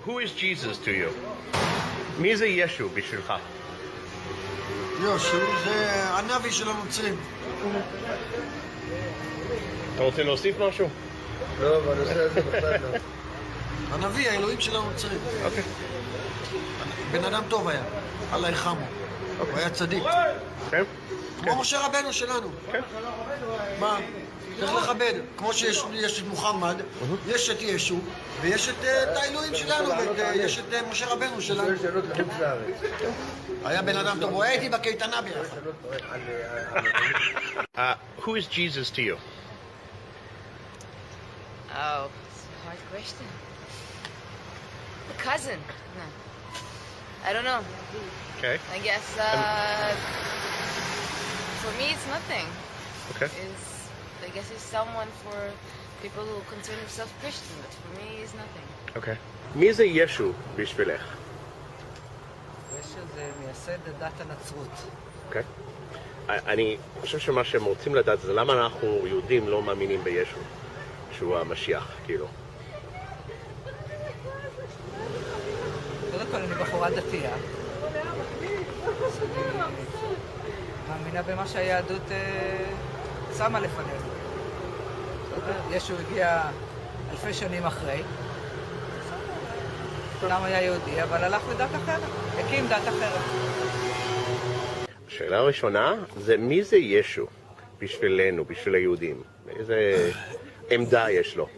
Who is Jesus to you? מי זה ישו בשבילך? ישו זה הנביא של הנוצרים. אתה רוצה להוסיף משהו? לא, בנושא הזה בכלל לא. הנביא, האלוהים של הנוצרים. אוקיי. בן אדם טוב היה, אללה ירחמו. הוא היה צדיק. כן? כמו משה רבנו שלנו. כן. מה? צריך לכבד. כמו שיש את מוחמד, יש את ישו, ויש את האלוהים שלנו, ויש את משה רבנו שלנו. היה בן אדם טוב, הוא היה איתי בקייטנה ביחד. Who is Jesus to you? Oh, it's a hard question. A cousin. No. I don't know. Okay. I guess, for me it's nothing. Okay. I guess it's someone for people who consider themselves Christian, but for me it's nothing. Okay. מי זה ישו בשבילך? ישו זה מייסד דת הנצרות. אוקיי. אני חושב שמה שהם רוצים לדעת זה למה אנחנו יהודים לא מאמינים בישו, שהוא המשיח, כאילו. קודם כל אני בחורה דתייה. מאמינה במה שהיהדות שמה לפנינו. ישו הגיע אלפי שנים אחרי. גם היה יהודי, אבל הלך לדת אחרת. הקים דת אחרת. השאלה הראשונה זה מי זה ישו בשבילנו, בשביל היהודים? איזה עמדה יש לו?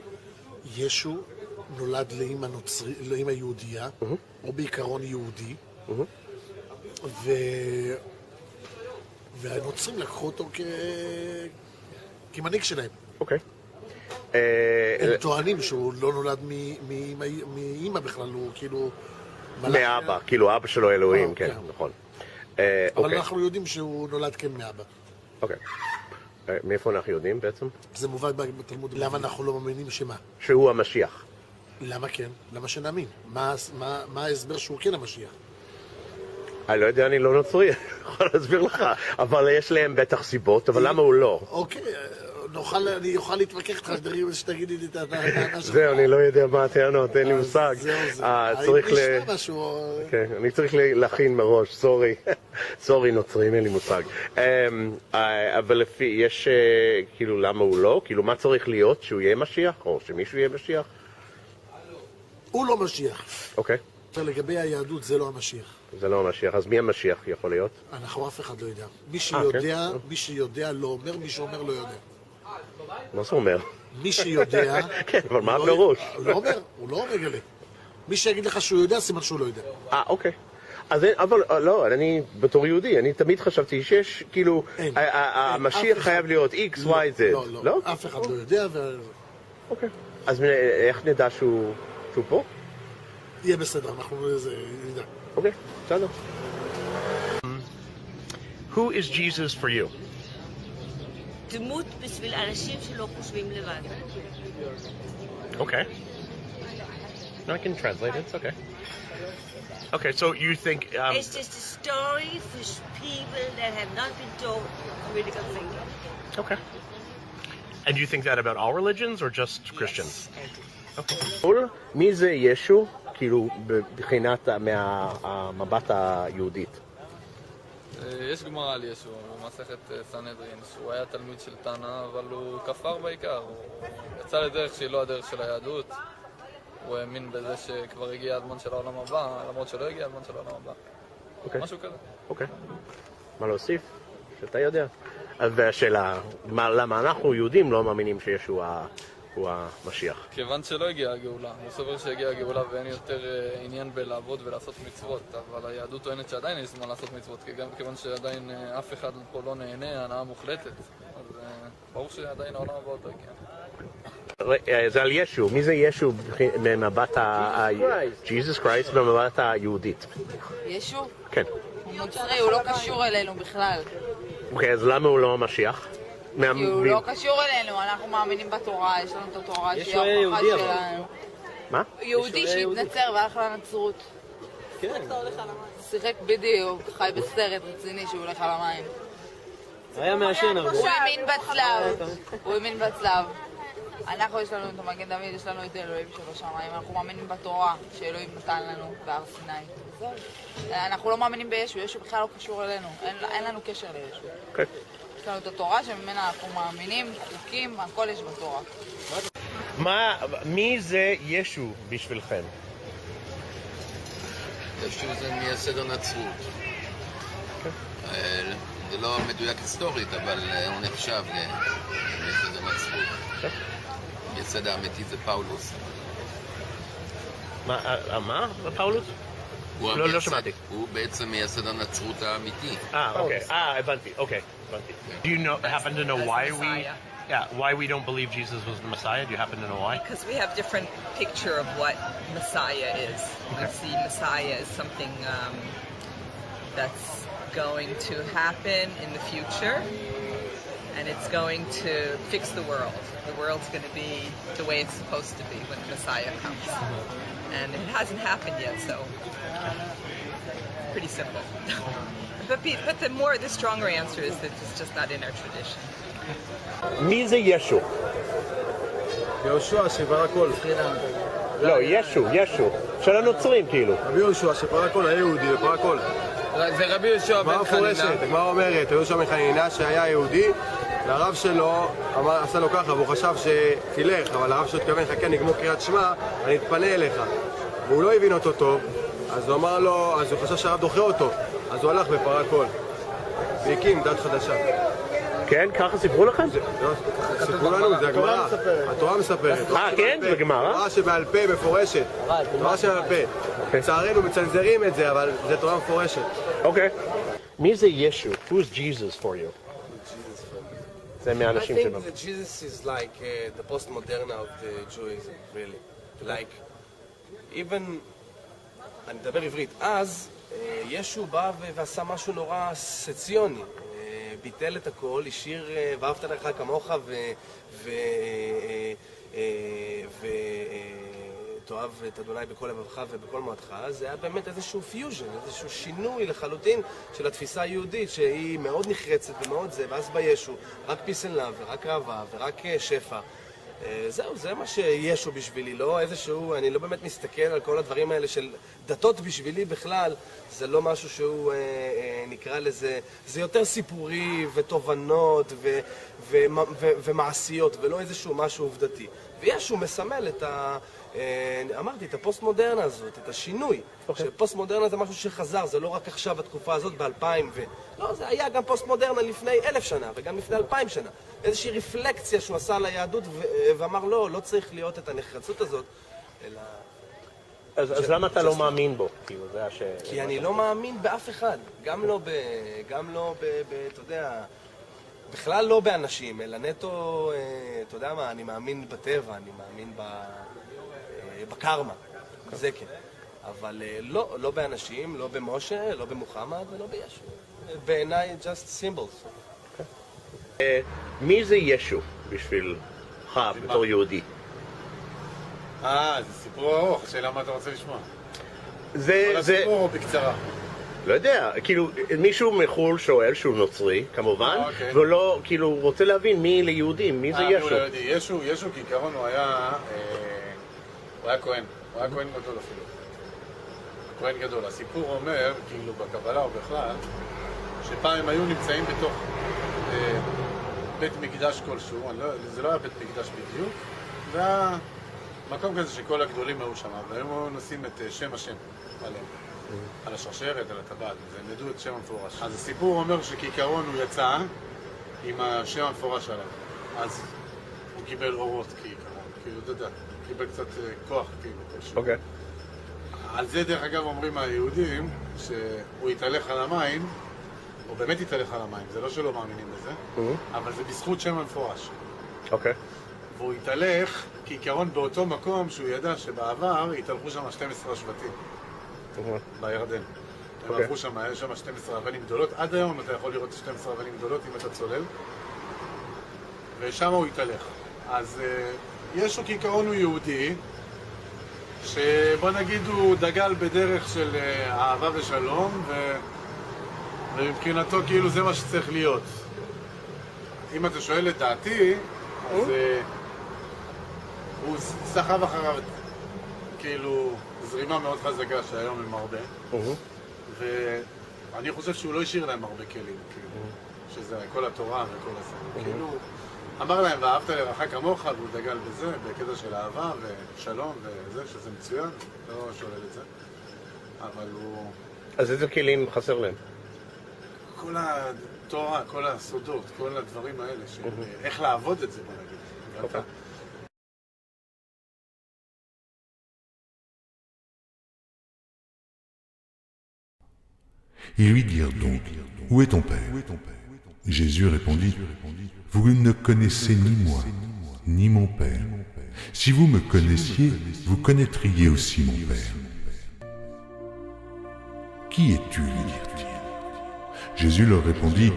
ישו נולד לאמא יהודייה, או בעיקרון יהודי, והנוצרים לקחו אותו כמנהיג שלהם. אוקיי. הם טוענים שהוא לא נולד מאמא בכלל, הוא כאילו... מאבא, כאילו אבא שלו אלוהים, כן, נכון. אבל אנחנו יודעים שהוא נולד כן מאבא. אוקיי. מאיפה אנחנו יודעים בעצם? זה מובן בתלמוד. למה אנחנו לא מאמינים שמה? שהוא המשיח. למה כן? למה שנאמין? מה ההסבר שהוא כן המשיח? אני לא יודע, אני לא נוצרי, אני יכול להסביר לך, אבל יש להם בטח סיבות, אבל למה הוא לא? אוקיי, אני אוכל להתווכח איתך שתגידי לי את הטענה שלך. זהו, אני לא יודע מה הטענות, אין לי מושג. האם נשמע משהו? אני צריך להכין מראש, סורי נוצרים, אין לי מושג. אבל לפי, יש כאילו למה הוא לא? כאילו מה צריך להיות? שהוא יהיה משיח? או שמישהו יהיה משיח? הוא לא משיח. אוקיי. לגבי היהדות זה לא המשיח. זה לא המשיח, אז מי המשיח יכול להיות? אנחנו אף אחד לא יודע. מי שיודע לא אומר, מי שאומר לא יודע. מה זה אומר? מי שיודע... כן, אבל מה הפירוש? הוא לא מגלה. מי שיגיד לך שהוא יודע, סימן שהוא לא יודע. אוקיי. אבל לא, אני בתור יהודי, אני תמיד חשבתי שיש, כאילו, המשיח חייב להיות X, Y, Z. לא, אף אחד לא יודע. אוקיי. אז איך נדע שהוא פה? יהיה בסדר, אנחנו נדע. אוקיי, בסדר. Who is Jesus for you? דמות בשביל אנשים שלא חושבים לבד. Okay. No, I can translate it. It's okay. Okay, so you think... It's just a story for people that have not been told critical thinking. Okay. And you think that about all religions or just Christians? Yes, Okay. מי זה ישו, כאילו, מבחינת המבט היהודית? יש גמרא על ישו במסכת סנהדרין, שהוא היה תלמיד של תנא, אבל הוא כפר בעיקר. הוא יצא לדרך שהיא לא הדרך של היהדות. הוא האמין בזה שכבר הגיע הזמן של העולם הבא, למרות שלא הגיע הזמן של העולם הבא. משהו כזה. אוקיי. מה להוסיף? שאתה יודע. והשאלה, למה אנחנו יהודים לא מאמינים שישו הוא המשיח? כיוון שלא הגיעה הגאולה. הוא סובר שהגיעה הגאולה ואין יותר עניין בלעבוד ולעשות מצוות, אבל היהדות טוענת שעדיין יש זמן לעשות מצוות, גם כיוון שעדיין אף אחד פה לא נהנה, הנאה מוחלטת. אז ברור שעדיין העולם הבא עוד לא הגיע. זה על ישו. מי זה ישו במבט ג'יזוס קרייסט במבט היהודית? ישו? כן. הוא נוצרי, הוא לא קשור אלינו בכלל. אוקיי, אז למה הוא לא המשיח? כי הוא לא קשור אלינו, אנחנו מאמינים בתורה, יש לנו את התורה שהיא ההוכחה שלנו. מה? יהודי שהתנצר והלך לנצרות. כן. שיחק בדיוק, חי בסרט רציני שהוא הולך על המים. היה מעשן הרבה. הוא האמין בצלב. אנחנו יש לנו את המגן דוד, יש לנו את אלוהים שבשמיים, אנחנו מאמינים בתורה שאלוהים נתן לנו בהר סיני. וזהו. אנחנו לא מאמינים בישו, ישו בכלל לא קשור אלינו, אין לנו קשר לישו. אוקיי. יש לנו את התורה שממנה אנחנו מאמינים, חוקים, הכל יש בתורה. מי זה ישו בשבילכם? ישו זה מייסד הנצרות. זה לא מדויק היסטורית, אבל הוא נחשב למייסד הנצרות. מייסד האמיתי זה פאולוס. מה? פאולוס? לא שמעתי. הוא בעצם מייסד הנצרות האמיתי. אוקיי. הבנתי. אוקיי. Do you happen to know why we don't believe Jesus was the Messiah? Do you happen to know why? Because we have different picture of what Messiah is. We see Messiah as something that's going to happen in the future, and it's going to fix the world. The world's going to be the way it's supposed to be when the Messiah comes. And it hasn't happened yet, so pretty simple. But the stronger answer is that it's just not in our tradition. מי זה ישו? יהושע שברא הכל. לא, ישו. של הנוצרים כאילו. רבי יהושע שברא הכל, היהודי וברא הכל. זה רבי יהושע בן חנינא. הגמרא אומרת, יהושע בן חנינא שהיה יהודי, והרב שלו עשה לו ככה, והוא חשב שתלך, אבל הרב שלו התכוון, חכה, נגמור קריאת שמע, אני אתפנה אליך. והוא לא הבין אותו טוב, אז הוא אמר לו, אז הוא חשב שהרב דוחה אותו, אז הוא הלך ופרע הכל. והקים דת חדשה. כן? ככה סיפרו לכם? סיפרו לנו, זה הגמרא. התורה מספרת. כן? זה גמרא? תורה שבעל פה מפורשת. תורה שבעל פה. לצערנו מצנזרים את זה, אבל זה תורה מפורשת. אוקיי. מי זה ישו? Who's Jesus for you? זה מהאנשים שלנו. I think that Jesus is like the postmodern of the Judaism, really. Like, even, אני מדבר עברית, אז ישו בא ועשה משהו נורא סציוני. ביטל את הכל, השאיר ואהבת לך כמוך ותאהב את אדוני בכל לבבך ובכל מאודך. זה היה באמת איזשהו פיוז'ן, איזשהו שינוי לחלוטין של התפיסה היהודית שהיא מאוד נחרצת ומאוד זה, ואז בישו רק peace and love ורק אהבה ורק שפע. זהו, זה מה שישו בשבילי, לא איזשהו, אני לא באמת מסתכל על כל הדברים האלה של דתות בשבילי בכלל, זה לא משהו שהוא נקרא לזה, זה יותר סיפורי ותובנות ומעשיות, ולא איזשהו משהו עובדתי. וישו מסמל את אמרתי, את הפוסט-מודרנה הזאת, את השינוי. שפוסט-מודרנה זה משהו שחזר, זה לא רק עכשיו, התקופה הזאת ב-2000 לא, זה היה גם פוסט-מודרנה לפני 1,000 שנה, וגם לפני 2,000 שנה. איזושהי רפלקציה שהוא עשה על היהדות, ואמר, לא צריך להיות את הנחרצות הזאת, אלא... אז למה אתה לא מאמין בו? כי אני לא מאמין באף אחד. גם לא אתה יודע... בכלל לא באנשים, אלא נטו, אתה יודע מה, אני מאמין בטבע, אני מאמין בקרמה, זה כן. אבל לא באנשים, לא במשה, לא במוחמד ולא בישו. בעיניי, just symbols. מי זה ישו בשבילך בתור יהודי? זה סיפור ארוך, השאלה מה אתה רוצה לשמוע? זה... סיפור בקצרה. לא יודע, כאילו מישהו מחול שואל שהוא נוצרי, כמובן, ולא, כאילו, רוצה להבין מי ליהודים, מי זה ישו? ישו כעיקרון הוא היה כהן, הוא היה כהן גדול אפילו. כהן גדול. הסיפור אומר, כאילו בקבלה או בכלל, שפעם הם היו נמצאים בתוך בית מקדש כלשהו, זה לא היה בית מקדש בדיוק, זה היה מקום כזה שכל הגדולים היו שם, והיום נושאים את שם השם עליהם. על השרשרת, על הטבעת, והם ידעו את שם המפורש. אז הסיפור אומר שכעיקרון הוא יצא עם השם המפורש עליו. אז הוא קיבל אורות כעיקרון, כאילו, אתה יודע, קיבל קצת כוח, כאילו, כלשהו. אוקיי. על זה, דרך אגב, אומרים היהודים שהוא יתהלך על המים, הוא באמת יתהלך על המים, זה לא שלא מאמינים בזה, אבל זה בזכות שם המפורש. אוקיי. והוא יתהלך כעיקרון באותו מקום שהוא ידע שבעבר יתהלכו שם 12 שבטים. בירדן. הם עברו שם, היה שם 12 אבנים גדולות. עד היום אתה יכול לראות 12 אבנים גדולות אם אתה צולל. ושם הוא יתהלך. אז ישו כעיקרון הוא יהודי, שבוא נגיד הוא דגל בדרך של אהבה ושלום, ומבחינתו כאילו זה מה שצריך להיות. אם אתה שואל את דעתי, אז הוא סחב אחריו כאילו זרימה מאוד חזקה שהיום הם הרבה, ואני חושב שהוא לא השאיר להם הרבה כלים, כאילו, שזה כל התורה וכל הזה. כאילו, אמר להם, ואהבת לרעך כמוך, והוא דגל בזה, בקטע של אהבה ושלום וזה, שזה מצוין, לא שולל את זה. אבל הוא... אז איזה כלים חסר להם? כל התורה, כל הסודות, כל הדברים האלה, של איך לעבוד את זה, בוא נגיד. Ils lui dirent donc, où est ton père? Jésus répondit, vous ne connaissez ni moi, ni mon père. Si vous me connaissiez, vous connaîtriez aussi mon père. Qui es-tu, lui dirent-ils? Jésus leur répondit,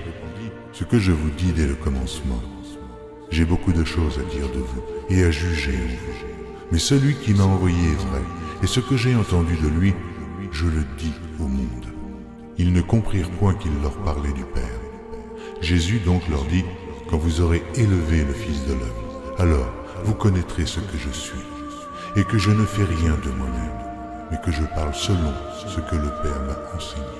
ce que je vous dis dès le commencement. J'ai beaucoup de choses à dire de vous et à juger en vous. Mais celui qui m'a envoyé est vrai, et ce que j'ai entendu de lui, je le dis au monde. Ils ne comprirent point qu'il leur parlait du Père. Jésus donc leur dit, quand vous aurez élevé le Fils de l'homme, alors vous connaîtrez ce que je suis, et que je ne fais rien de moi-même, mais que je parle selon ce que le Père m'a enseigné.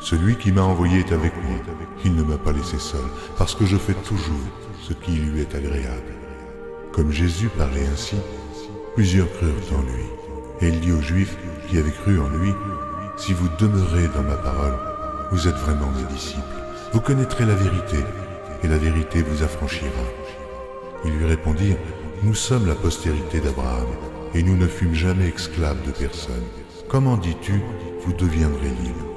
Celui qui m'a envoyé est avec moi, il ne m'a pas laissé seul, parce que je fais toujours ce qui lui est agréable. Comme Jésus parlait ainsi, plusieurs crurent en lui, et il dit aux Juifs qui avaient cru en lui, si vous demeurez dans ma parole, vous êtes vraiment mes disciples. Vous connaîtrez la vérité, et la vérité vous affranchira. Ils lui répondirent, nous sommes la postérité d'Abraham, et nous ne fûmes jamais esclaves de personne. Comment dis-tu, vous deviendrez libres?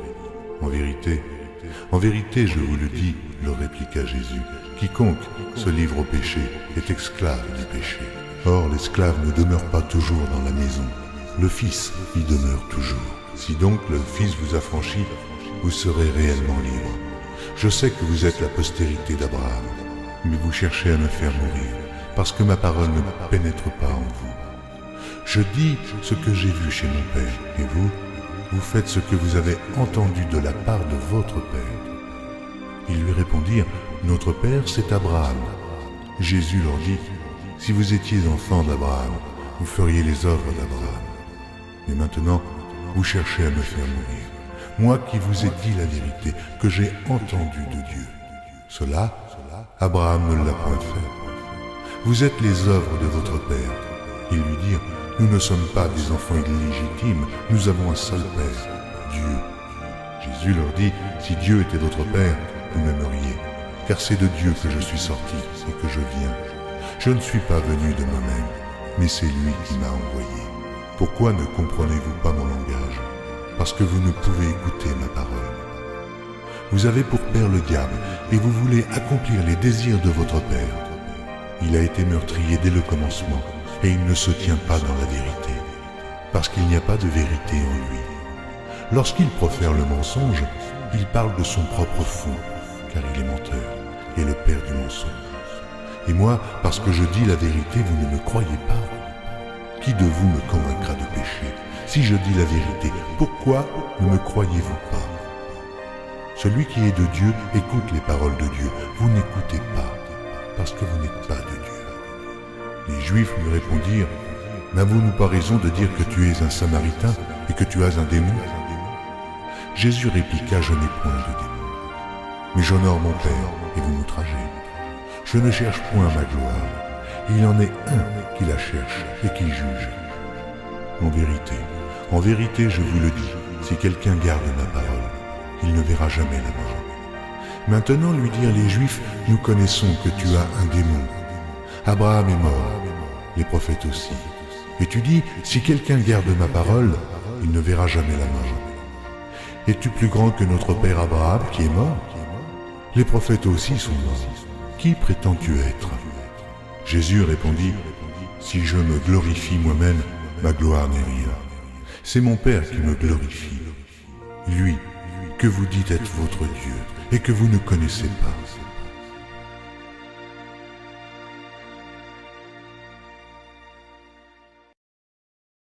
En vérité, je vous le dis, leur répliqua Jésus, quiconque se livre au péché est esclave du péché. Or, l'esclave ne demeure pas toujours dans la maison, le Fils y demeure toujours. Si donc le Fils vous affranchit, vous serez réellement libre. Je sais que vous êtes la postérité d'Abraham, mais vous cherchez à me faire mourir, parce que ma parole ne pénètre pas en vous. Je dis ce que j'ai vu chez mon Père, et vous, vous faites ce que vous avez entendu de la part de votre Père. Ils lui répondirent, notre Père c'est Abraham. Jésus leur dit, si vous étiez enfants d'Abraham, vous feriez les œuvres d'Abraham. Mais maintenant, vous cherchez à me faire mourir, moi qui vous ai dit la vérité, que j'ai entendue de Dieu. Cela, Abraham ne l'a point fait. Vous êtes les œuvres de votre Père. Ils lui dirent, nous ne sommes pas des enfants illégitimes, nous avons un seul Père, Dieu. Jésus leur dit, si Dieu était votre Père, vous m'aimeriez, car c'est de Dieu que je suis sorti et que je viens. Je ne suis pas venu de moi-même, mais c'est lui qui m'a envoyé. Pourquoi ne comprenez-vous pas mon langage? Parce que vous ne pouvez écouter ma parole. Vous avez pour père le diable, et vous voulez accomplir les désirs de votre père. Il a été meurtrier dès le commencement, et il ne se tient pas dans la vérité, parce qu'il n'y a pas de vérité en lui. Lorsqu'il profère le mensonge, il parle de son propre fond, car il est menteur, et le père du mensonge. Et moi, parce que je dis la vérité, vous ne me croyez pas. Qui de vous me convaincra de péché? Si je dis la vérité, pourquoi ne me croyez-vous pas? Celui qui est de Dieu écoute les paroles de Dieu. Vous n'écoutez pas, parce que vous n'êtes pas de Dieu. Les Juifs lui répondirent, n'avons-nous pas raison de dire que tu es un Samaritain et que tu as un démon? Jésus répliqua, je n'ai point de démon, mais j'honore mon Père et vous m'outragez. Je ne cherche point ma gloire, et il en est un qui la cherche et qui juge. En vérité, je vous le dis, si quelqu'un garde ma parole, il ne verra jamais la mort. Maintenant, lui dirent les Juifs, nous connaissons que tu as un démon. Abraham est mort, les prophètes aussi. Et tu dis, si quelqu'un garde ma parole, il ne verra jamais la mort. Es-tu plus grand que notre père Abraham qui est mort? Les prophètes aussi sont morts. Qui prétends-tu être? Jésus répondit, si je me glorifie moi-même, ma gloire n'est rien. C'est mon Père qui me glorifie. Lui, que vous dites être votre Dieu, et que vous ne connaissez pas.